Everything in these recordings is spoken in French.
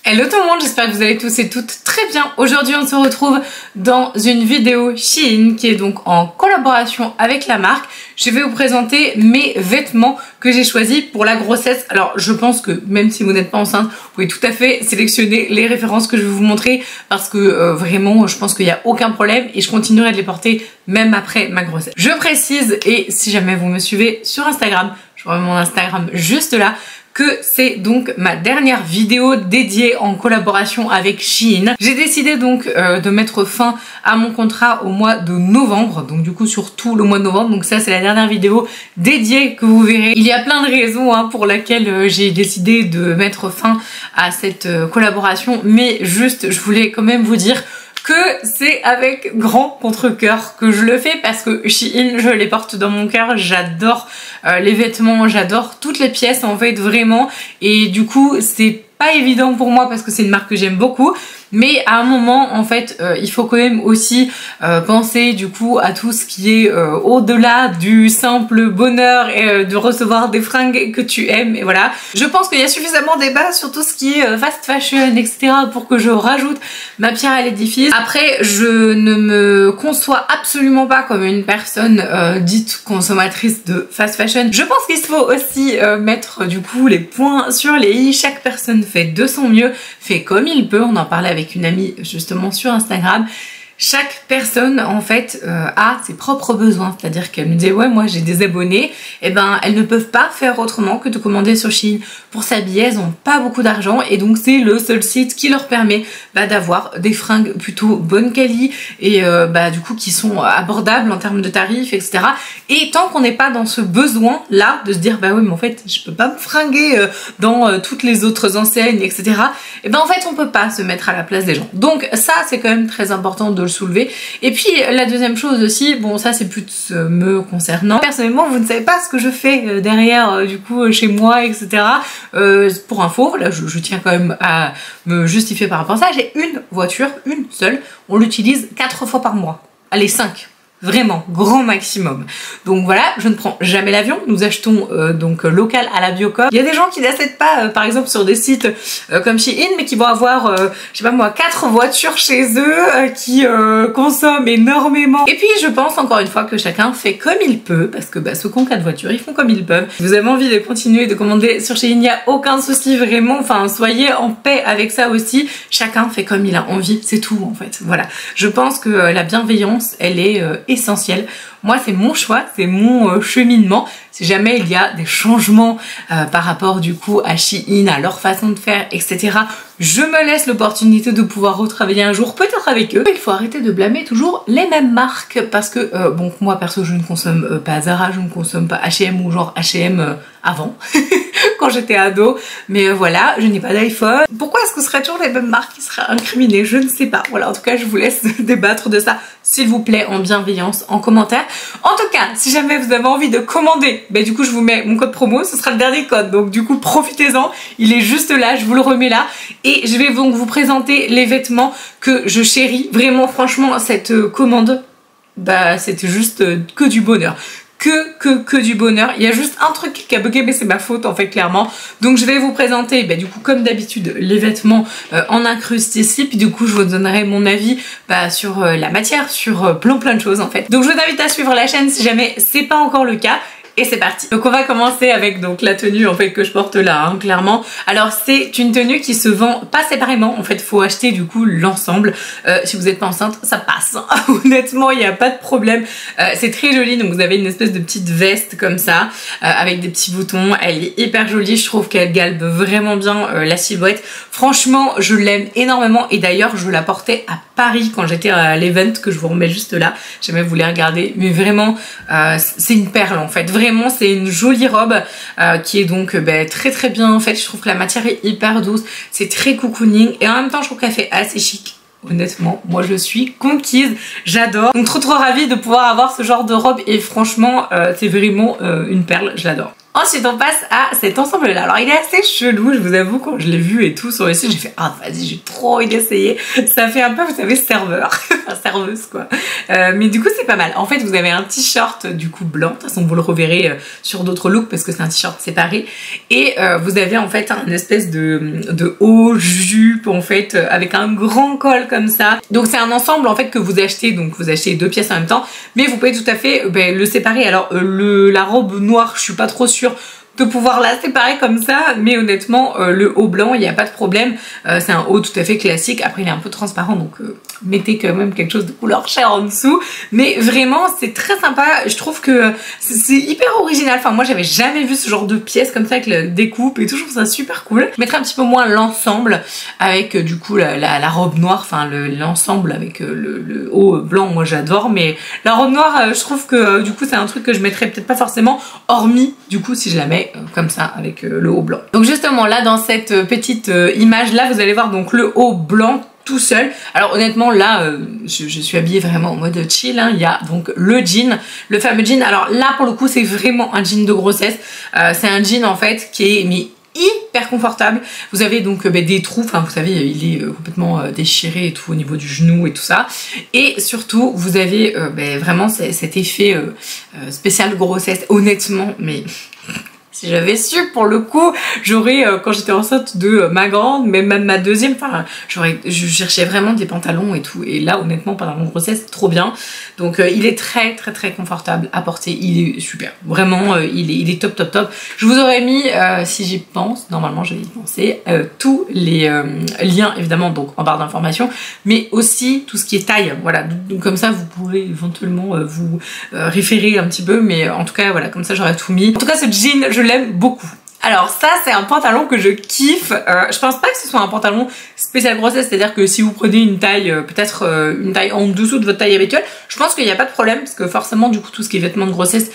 Hello tout le monde, j'espère que vous allez tous et toutes très bien. Aujourd'hui on se retrouve dans une vidéo Shein qui est donc en collaboration avec la marque. Je vais vous présenter mes vêtements que j'ai choisis pour la grossesse. Alors je pense que même si vous n'êtes pas enceinte, vous pouvez tout à fait sélectionner les références que je vais vous montrer parce que vraiment je pense qu'il n'y a aucun problème et je continuerai de les porter même après ma grossesse. Je précise, et si jamais vous me suivez sur Instagram, je vois mon Instagram juste là, que c'est donc ma dernière vidéo dédiée en collaboration avec Shein. J'ai décidé donc de mettre fin à mon contrat au mois de novembre, donc du coup sur tout le mois de novembre, donc ça c'est la dernière vidéo dédiée que vous verrez. Il y a plein de raisons pour lesquelles j'ai décidé de mettre fin à cette collaboration, mais juste je voulais quand même vous dire que c'est avec grand contre-cœur que je le fais parce que Shein, je les porte dans mon cœur, j'adore les vêtements, j'adore toutes les pièces en fait vraiment, et du coup c'est pas évident pour moi parce que c'est une marque que j'aime beaucoup, mais à un moment en fait il faut quand même aussi penser du coup à tout ce qui est au-delà du simple bonheur et de recevoir des fringues que tu aimes, et voilà. Je pense qu'il y a suffisamment de débat sur tout ce qui est fast fashion etc pour que je rajoute ma pierre à l'édifice. Après je ne me conçois absolument pas comme une personne dite consommatrice de fast fashion. Je pense qu'il faut aussi mettre du coup les points sur les i. Chaque personne fait de son mieux, fait comme il peut. On en parlait avec une amie justement sur Instagram. Chaque personne en fait a ses propres besoins, c'est-à-dire qu'elle me disait ouais moi j'ai des abonnés, et ben elles ne peuvent pas faire autrement que de commander sur Shein pour s'habiller, elles n'ont pas beaucoup d'argent et donc c'est le seul site qui leur permet d'avoir des fringues plutôt bonne quali et du coup qui sont abordables en termes de tarifs etc. Et tant qu'on n'est pas dans ce besoin là de se dire bah oui mais en fait je peux pas me fringuer dans toutes les autres enseignes etc, et ben en fait on peut pas se mettre à la place des gens, donc ça c'est quand même très important de le soulever. Et puis la deuxième chose aussi, bon ça c'est plus me concernant, personnellement vous ne savez pas ce que je fais derrière du coup chez moi etc. Pour info, là je tiens quand même à me justifier par rapport à ça, j'ai une voiture, une seule, on l'utilise 4 fois par mois, allez 5. Vraiment, grand maximum. Donc voilà, je ne prends jamais l'avion. Nous achetons donc local à la Biocop. Il y a des gens qui n'achètent pas, par exemple, sur des sites comme Shein, mais qui vont avoir, je sais pas moi, 4 voitures chez eux, qui consomment énormément. Et puis, je pense encore une fois que chacun fait comme il peut, parce que ceux qui ont 4 voitures, ils font comme ils peuvent. Si vous avez envie de continuer de commander sur Shein, il n'y a aucun souci vraiment. Enfin, soyez en paix avec ça aussi. Chacun fait comme il a envie, c'est tout en fait. Voilà. Je pense que la bienveillance, elle est essentiel. Moi c'est mon choix, c'est mon cheminement. Si jamais il y a des changements par rapport du coup à Shein, à leur façon de faire etc, je me laisse l'opportunité de pouvoir retravailler un jour peut-être avec eux. Il faut arrêter de blâmer toujours les mêmes marques parce que bon moi perso je ne consomme pas Zara, je ne consomme pas H&M ou genre H&M avant quand j'étais ado, mais voilà, je n'ai pas d'iPhone. Pourquoi est-ce que ce serait toujours les mêmes marques qui seraient incriminées? Je ne sais pas. Voilà, en tout cas je vous laisse débattre de ça s'il vous plaît en bienveillance en commentaire. En tout cas si jamais vous avez envie de commander, du coup je vous mets mon code promo, ce sera le dernier code, donc du coup profitez-en, il est juste là, je vous le remets là, et je vais donc vous présenter les vêtements que je chéris. Vraiment franchement cette commande, c'était juste que du bonheur. Que du bonheur. Il y a juste un truc qui a bugué, mais c'est ma faute en fait clairement. Donc je vais vous présenter du coup comme d'habitude les vêtements en incrusté slip, puis du coup je vous donnerai mon avis sur la matière, sur plein de choses en fait. Donc je vous invite à suivre la chaîne si jamais c'est pas encore le cas. Et c'est parti. Donc on va commencer avec donc la tenue en fait que je porte là, clairement. Alors c'est une tenue qui se vend pas séparément, en fait faut acheter du coup l'ensemble. Si vous n'êtes pas enceinte, ça passe. Honnêtement, il n'y a pas de problème. C'est très joli, donc vous avez une espèce de petite veste comme ça, avec des petits boutons. Elle est hyper jolie, je trouve qu'elle galbe vraiment bien la silhouette. Franchement, je l'aime énormément et d'ailleurs je la portais à Paris quand j'étais à l'event que je vous remets juste là. Jamais vous voulez regarder, mais vraiment c'est une perle en fait. Vraiment c'est une jolie robe qui est donc très bien en fait. Je trouve que la matière est hyper douce, c'est très cocooning et en même temps je trouve qu'elle fait assez chic. Honnêtement, moi je suis conquise, j'adore. Donc trop ravie de pouvoir avoir ce genre de robe et franchement c'est vraiment une perle, je l'adore. Ensuite on passe à cet ensemble là. Alors il est assez chelou, je vous avoue, quand je l'ai vu et tout sur le site, j'ai fait ah vas-y, j'ai trop envie d'essayer. Ça fait un peu, vous savez, serveur, enfin serveuse quoi. Mais du coup c'est pas mal. En fait vous avez un t-shirt du coup blanc, de toute façon vous le reverrez sur d'autres looks parce que c'est un t-shirt séparé. Et vous avez en fait une espèce de haut jupe en fait avec un grand col comme ça. Donc c'est un ensemble en fait que vous achetez, donc vous achetez 2 pièces en même temps, mais vous pouvez tout à fait le séparer. Alors la robe noire, je suis pas trop sûre de pouvoir la séparer comme ça, mais honnêtement le haut blanc il n'y a pas de problème, c'est un haut tout à fait classique. Après il est un peu transparent, donc mettez quand même quelque chose de couleur chair en dessous, mais vraiment c'est très sympa. Je trouve que c'est hyper original, enfin moi j'avais jamais vu ce genre de pièce comme ça avec la découpe et tout, je trouve ça super cool. Je mettrai un petit peu moins l'ensemble avec du coup la robe noire, enfin l'ensemble avec le haut blanc, moi j'adore, mais la robe noire je trouve que du coup c'est un truc que je mettrais peut-être pas forcément, hormis du coup si je la mets comme ça avec le haut blanc. Donc justement là dans cette petite image là vous allez voir donc le haut blanc tout seul. Alors honnêtement là je suis habillée vraiment en mode chill, hein. Il y a donc le jean, le fameux jean. Alors là pour le coup c'est vraiment un jean de grossesse, c'est un jean en fait qui est mis hyper confortable. Vous avez donc des trous, enfin vous savez il est complètement déchiré et tout au niveau du genou et tout ça, et surtout vous avez vraiment cet effet spécial grossesse. Honnêtement mais si j'avais su, pour le coup, j'aurais, quand j'étais enceinte de ma grande, mais même ma deuxième, enfin, je cherchais vraiment des pantalons et tout. Et là, honnêtement, pantalon de grossesse, trop bien. Donc, il est très, très, très confortable à porter. Il est super. Vraiment, il est top, top, top. Je vous aurais mis, si j'y pense, normalement, j'avais y pensé, tous les liens, évidemment, donc en barre d'informations, mais aussi tout ce qui est taille. Voilà. Donc, comme ça, vous pourrez éventuellement vous référer un petit peu. Mais en tout cas, voilà, comme ça, j'aurais tout mis. En tout cas, ce jean, je l'aime beaucoup. Alors ça c'est un pantalon que je kiffe, je pense pas que ce soit un pantalon spécial grossesse, c'est-à-dire que si vous prenez une taille, peut-être une taille en dessous de votre taille habituelle, je pense qu'il n'y a pas de problème, parce que forcément du coup tout ce qui est vêtements de grossesse,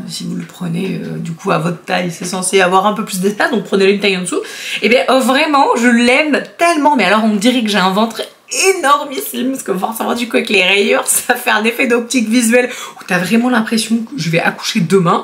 si vous le prenez du coup à votre taille, c'est censé avoir un peu plus d'espace, donc prenez une taille en dessous. Et bien vraiment je l'aime tellement, mais alors on me dirait que j'ai un ventre énormissime, parce que forcément du coup avec les rayures ça fait un effet d'optique visuelle où t'as vraiment l'impression que je vais accoucher demain,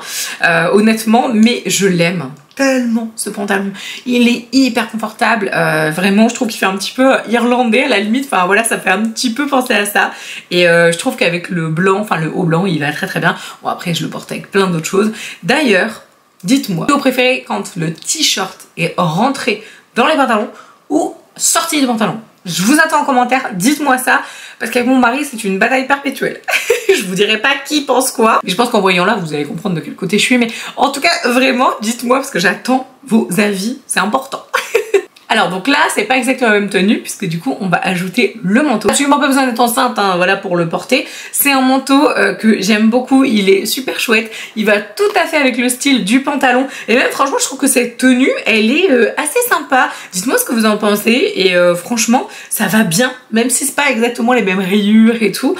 honnêtement, mais je l'aime tellement ce pantalon, il est hyper confortable, vraiment je trouve qu'il fait un petit peu irlandais à la limite, enfin voilà ça fait un petit peu penser à ça, et je trouve qu'avec le blanc, enfin le haut blanc il va très très bien. Bon après je le porte avec plein d'autres choses. D'ailleurs dites-moi, vous préférez quand le t-shirt est rentré dans les pantalons ou sorti du pantalon? Je vous attends en commentaire, dites-moi ça, parce qu'avec mon mari c'est une bataille perpétuelle. Je vous dirai pas qui pense quoi, mais je pense qu'en voyant là vous allez comprendre de quel côté je suis, mais en tout cas vraiment dites-moi parce que j'attends vos avis, c'est important. Alors donc là c'est pas exactement la même tenue puisque du coup on va ajouter le manteau. Absolument pas besoin d'être enceinte hein, voilà pour le porter. C'est un manteau que j'aime beaucoup, il est super chouette, il va tout à fait avec le style du pantalon et même franchement je trouve que cette tenue elle est assez sympa. Dites-moi ce que vous en pensez et franchement ça va bien même si c'est pas exactement les mêmes rayures et tout.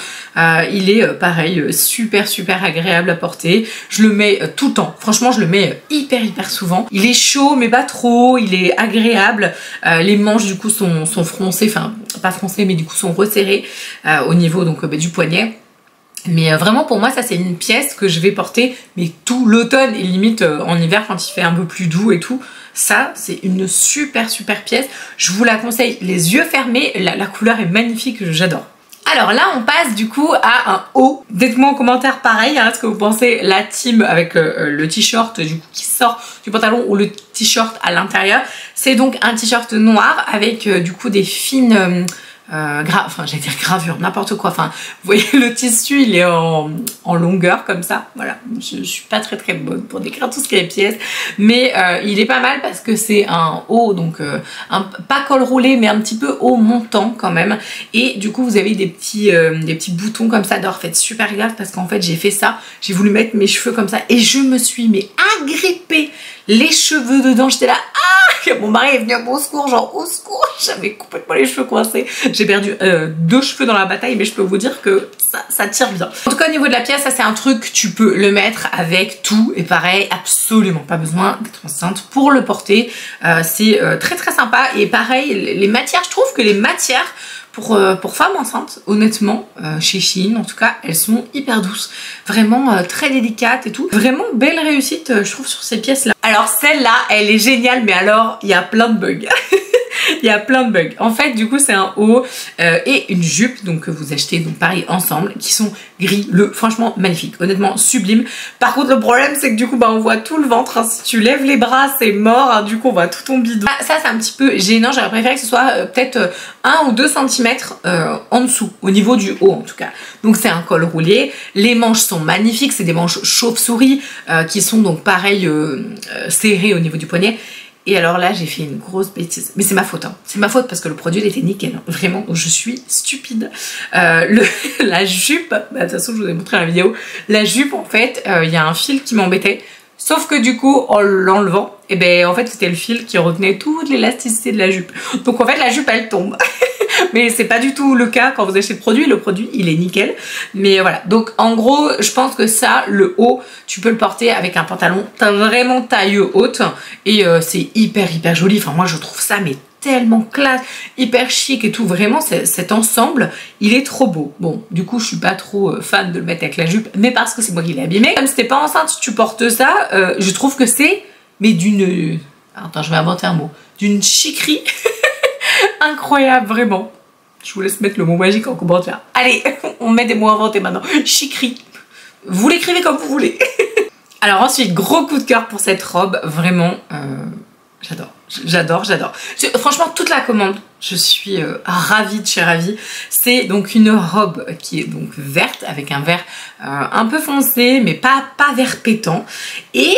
Il est pareil super agréable à porter. Je le mets tout le temps, franchement je le mets hyper souvent. Il est chaud mais pas trop, il est agréable. Les manches du coup sont froncées, enfin pas froncées mais du coup sont resserrées au niveau donc du poignet. Mais vraiment pour moi ça c'est une pièce que je vais porter mais tout l'automne et limite en hiver quand il fait un peu plus doux et tout. Ça c'est une super pièce, je vous la conseille les yeux fermés, la couleur est magnifique, j'adore. Alors là on passe du coup à un haut. Dites-moi en commentaire pareil hein, ce que vous pensez, la team avec le t-shirt du coup qui sort du pantalon ou le t-shirt à l'intérieur. C'est donc un t-shirt noir avec du coup des fines enfin j'allais dire gravure, n'importe quoi, enfin vous voyez le tissu il est en longueur comme ça, voilà, je suis pas très bonne pour décrire tout ce qui est pièces, mais il est pas mal parce que c'est un haut, donc pas col roulé mais un petit peu haut montant quand même, et du coup vous avez des petits boutons comme ça. D'ailleurs faites super gaffe parce qu'en fait j'ai fait ça, j'ai voulu mettre mes cheveux comme ça et je me suis mais agrippée les cheveux dedans, j'étais là, ah, mon mari est venu à mon secours, genre au secours, j'avais complètement les cheveux coincés, J'ai perdu 2 cheveux dans la bataille, mais je peux vous dire que ça tire bien. En tout cas, au niveau de la pièce, ça c'est un truc, tu peux le mettre avec tout. Et pareil, absolument pas besoin d'être enceinte pour le porter. C'est très très sympa. Et pareil, les matières, je trouve que les matières pour femmes enceintes, honnêtement, chez Shein en tout cas, elles sont hyper douces, vraiment très délicates et tout. Vraiment belle réussite, je trouve, sur ces pièces là. Alors celle-là, elle est géniale, mais alors il y a plein de bugs. Il y a plein de bugs. En fait, du coup, c'est un haut et une jupe, donc que vous achetez donc pareil ensemble, qui sont gris, franchement magnifique, honnêtement sublime. Par contre, le problème, c'est que du coup, bah, on voit tout le ventre. Hein. Si tu lèves les bras, c'est mort. Hein. Du coup, on voit tout ton bidon. Ah, ça, c'est un petit peu gênant. J'aurais préféré que ce soit peut-être 1 ou 2 cm en dessous, au niveau du haut en tout cas. Donc, c'est un col roulé. Les manches sont magnifiques. C'est des manches chauve-souris qui sont donc pareil serrées au niveau du poignet. Et alors là, j'ai fait une grosse bêtise. Mais c'est ma faute, hein. C'est ma faute parce que le produit, il était nickel. Hein. Vraiment, je suis stupide. La jupe, bah, de toute façon, je vous ai montré la vidéo. La jupe, en fait, il y a un fil qui m'embêtait. Sauf que du coup, en l'enlevant, et ben en fait, c'était le fil qui retenait toute l'élasticité de la jupe. Donc en fait, la jupe, elle tombe. Mais c'est pas du tout le cas quand vous achetez le produit, il est nickel. Mais voilà, donc en gros, je pense que ça, le haut, tu peux le porter avec un pantalon vraiment taille haute. Et c'est hyper joli, enfin moi je trouve ça mais tellement classe, hyper chic et tout, vraiment cet ensemble, il est trop beau. Bon, du coup je suis pas trop fan de le mettre avec la jupe, mais parce que c'est moi qui l'ai abîmé. Comme si t'es pas enceinte, si tu portes ça, je trouve que c'est, mais d'une... Attends, je vais inventer un mot. D'une chiquerie incroyable, vraiment. Je vous laisse mettre le mot magique en commentaire. Allez, on met des mots inventés maintenant. Chiquerie. Vous l'écrivez comme vous voulez. Alors ensuite, gros coup de cœur pour cette robe, vraiment, j'adore. Franchement, toute la commande, je suis ravie de chez Ravie. C'est donc une robe qui est donc verte avec un vert un peu foncé, mais pas vert pétant. Et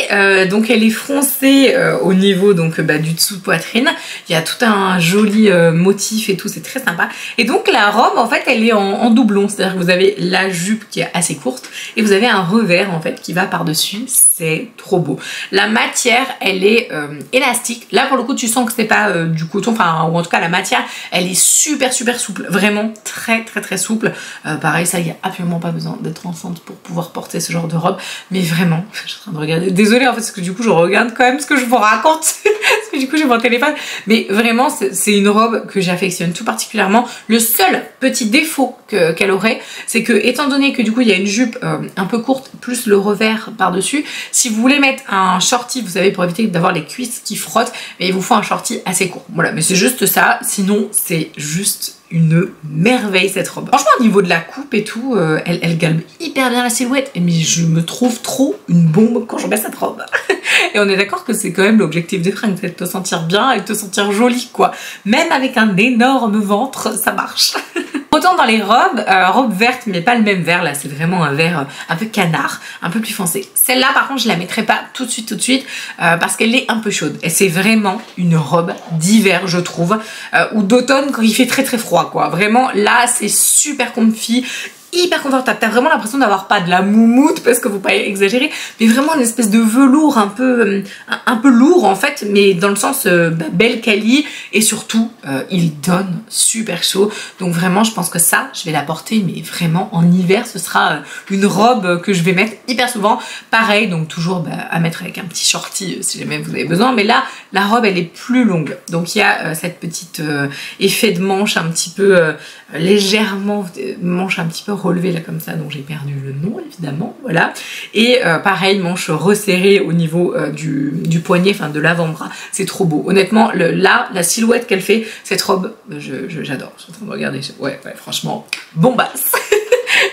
donc elle est foncée au niveau donc du dessous de poitrine. Il y a tout un joli motif et tout, c'est très sympa. Et donc la robe, en fait, elle est en doublon, c'est-à-dire que vous avez la jupe qui est assez courte et vous avez un revers en fait qui va par-dessus. C'est trop beau. La matière, elle est élastique. Là pour le coup, tu sens que c'est pas du coton, enfin ou en tout cas la matière, elle est super souple, vraiment très souple. Pareil, ça, il n'y a absolument pas besoin d'être enceinte pour pouvoir porter ce genre de robe, mais vraiment, je suis en train de regarder, désolée en fait, parce que du coup je regarde quand même ce que je vous raconte, parce que du coup j'ai mon téléphone, mais vraiment c'est une robe que j'affectionne tout particulièrement. Le seul petit défaut qu'elle aurait, c'est que étant donné que du coup il y a une jupe un peu courte, plus le revers par-dessus, si vous voulez mettre un shorty, vous savez, pour éviter d'avoir les cuisses qui frottent, mais il vous faut un shorty assez court. Voilà, mais c'est juste ça, sinon c'est juste une merveille cette robe. Franchement, au niveau de la coupe et tout, elle galbe hyper bien la silhouette, mais je me trouve trop une bombe quand je mets cette robe. Et on est d'accord que c'est quand même l'objectif des fringues, c'est de te sentir bien et de te sentir jolie, quoi. Même avec un énorme ventre, ça marche. Autant dans les robes, robe verte, mais pas le même vert, là c'est vraiment un vert un peu canard, un peu plus foncé. Celle-là par contre je la mettrai pas tout de suite, parce qu'elle est un peu chaude. Et c'est vraiment une robe d'hiver je trouve, ou d'automne quand il fait très froid quoi. Vraiment là c'est super comfy, hyper confortable. T'as vraiment l'impression d'avoir pas de la moumoute parce que faut pas exagérer, mais vraiment une espèce de velours un peu lourd en fait, mais dans le sens belle quali, et surtout il donne super chaud. Donc vraiment je pense que ça je vais la porter, mais vraiment en hiver ce sera une robe que je vais mettre hyper souvent. Pareil, donc toujours à mettre avec un petit shorty si jamais vous avez besoin, mais là la robe elle est plus longue, donc il y a cette petite effet de manche un petit peu légèrement, manche un petit peu relevée là comme ça, dont j'ai perdu le nom évidemment, voilà. Et pareil, manche resserrée au niveau du poignet, enfin de l'avant-bras, c'est trop beau. Honnêtement, là, la silhouette qu'elle fait, cette robe, j'adore. Je suis en train de regarder, ouais franchement, bombasse.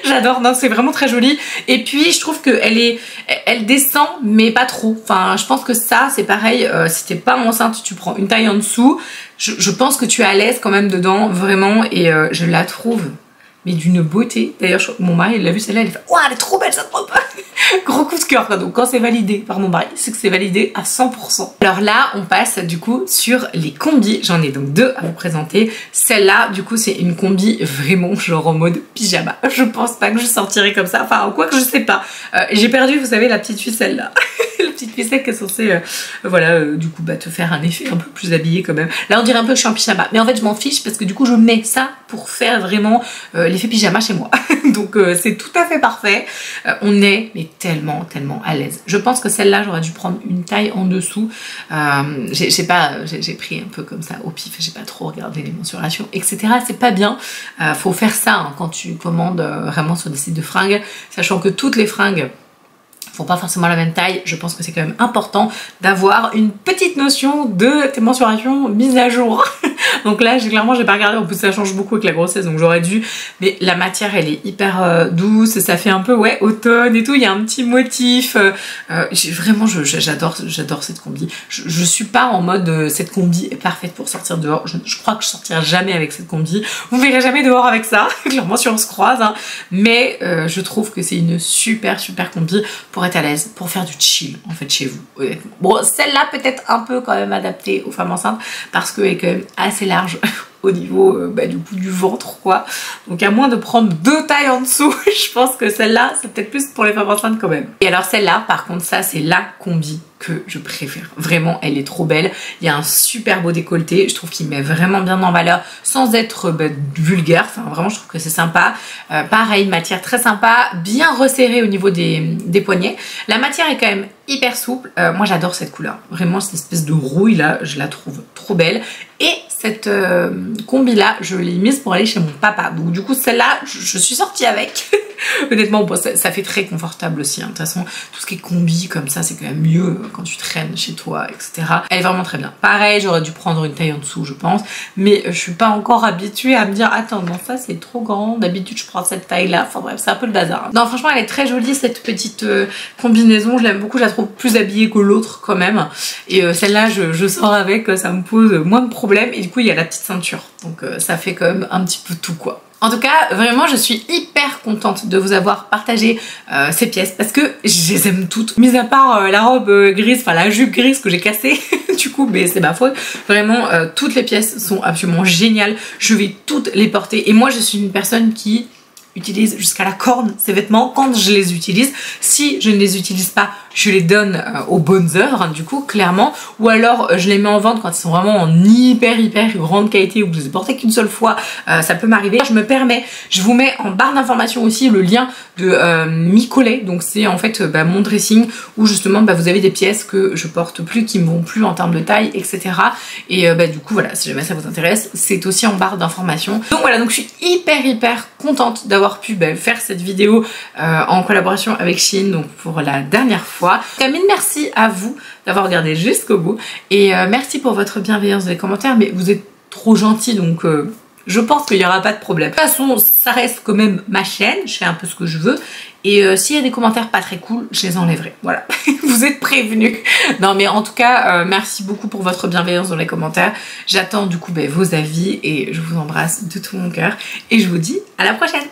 J'adore, non c'est vraiment très joli. Et puis je trouve elle descend mais pas trop. Enfin je pense que ça c'est pareil, si t'es pas enceinte tu prends une taille en dessous. Je pense que tu es à l'aise quand même dedans, vraiment, et je la trouve mais d'une beauté. D'ailleurs mon mari il l'a vu celle-là, il a fait waouh elle est trop belle cette robe. Gros coup de cœur quoi. Donc quand c'est validé par mon mari, c'est que c'est validé à 100%. Alors là on passe du coup sur les combis. J'en ai donc deux à vous présenter. Celle-là du coup c'est une combi vraiment genre en mode pyjama. Je pense pas que je sortirai comme ça, enfin quoi que je sais pas. J'ai perdu vous savez la petite ficelle là. La petite ficelle qui est censée voilà du coup te faire un effet un peu plus habillé quand même. Là on dirait un peu que je suis en pyjama, mais en fait je m'en fiche parce que du coup je mets ça pour faire vraiment l'effet pyjama chez moi. Donc c'est tout à fait parfait. On est mais tellement à l'aise. Je pense que celle-là j'aurais dû prendre une taille en dessous. J'ai pris un peu comme ça au pif, j'ai pas trop regardé les mensurations etc. C'est pas bien. Faut faire ça hein, quand tu commandes vraiment sur des sites de fringues, sachant que toutes les fringues font pas forcément la même taille. Je pense que c'est quand même important d'avoir une petite notion de tes mensurations mises à jour. Donc là clairement j'ai pas regardé, en plus ça change beaucoup avec la grossesse donc j'aurais dû, mais la matière elle est hyper douce, ça fait un peu ouais automne et tout, il y a un petit motif vraiment j'adore cette combi. Je suis pas en mode cette combi est parfaite pour sortir dehors, je crois que je sortirai jamais avec cette combi, vous me verrez jamais dehors avec ça clairement si on se croise hein. Mais je trouve que c'est une super combi pour être à l'aise, pour faire du chill en fait chez vous honnêtement. Bon celle-là peut-être un peu quand même adaptée aux femmes enceintes parce qu'elle est quand même assez large au niveau du coup du ventre quoi, donc à moins de prendre deux tailles en dessous je pense que celle-là c'est peut-être plus pour les femmes enceintes quand même. Et alors celle-là par contre ça c'est la combi que je préfère, vraiment elle est trop belle, il y a un super beau décolleté, je trouve qu'il met vraiment bien en valeur sans être vulgaire, enfin vraiment je trouve que c'est sympa. Pareil matière très sympa, bien resserrée au niveau des poignets, la matière est quand même hyper souple, moi j'adore cette couleur, vraiment cette espèce de rouille là je la trouve trop belle. Et cette combi là je l'ai mise pour aller chez mon papa, donc du coup celle-là je suis sortie avec. Honnêtement bon, ça fait très confortable aussi hein. De toute façon tout ce qui est combi comme ça c'est quand même mieux quand tu traînes chez toi etc. Elle est vraiment très bien, pareil j'aurais dû prendre une taille en dessous je pense, mais je suis pas encore habituée à me dire attends non ça c'est trop grand, d'habitude je prends cette taille là, enfin bref c'est un peu le bazar. Non franchement elle est très jolie cette petite combinaison, je l'aime beaucoup, je la trouve plus habillée que l'autre quand même, et celle-là je sors avec, ça me pose moins de problèmes, et du coup il y a la petite ceinture donc ça fait quand même un petit peu tout quoi. En tout cas, vraiment, je suis hyper contente de vous avoir partagé ces pièces parce que je les aime toutes. Mis à part la robe grise, enfin la jupe grise que j'ai cassée, du coup, mais c'est ma faute. Vraiment, toutes les pièces sont absolument géniales. Je vais toutes les porter. Et moi, je suis une personne qui utilise jusqu'à la corne ces vêtements quand je les utilise. Si je ne les utilise pas, je les donne aux bonnes heures, hein, du coup, clairement. Ou alors, je les mets en vente quand ils sont vraiment en hyper grande qualité ou que je les ai portés qu'une seule fois. Ça peut m'arriver. Je me permets, je vous mets en barre d'information aussi le lien de Micollet. Donc, c'est en fait mon dressing où justement vous avez des pièces que je porte plus, qui me vont plus en termes de taille, etc. Et du coup, voilà, si jamais ça vous intéresse, c'est aussi en barre d'information. Donc voilà, donc je suis hyper contente d'avoir pu faire cette vidéo en collaboration avec Shein, donc pour la dernière fois. Camille, merci à vous d'avoir regardé jusqu'au bout et merci pour votre bienveillance dans les commentaires, mais vous êtes trop gentils donc je pense qu'il n'y aura pas de problème. De toute façon, ça reste quand même ma chaîne, je fais un peu ce que je veux. Et s'il y a des commentaires pas très cool, je les enlèverai. Voilà, vous êtes prévenus. Non mais en tout cas, merci beaucoup pour votre bienveillance dans les commentaires. J'attends du coup vos avis et je vous embrasse de tout mon cœur. Et je vous dis à la prochaine.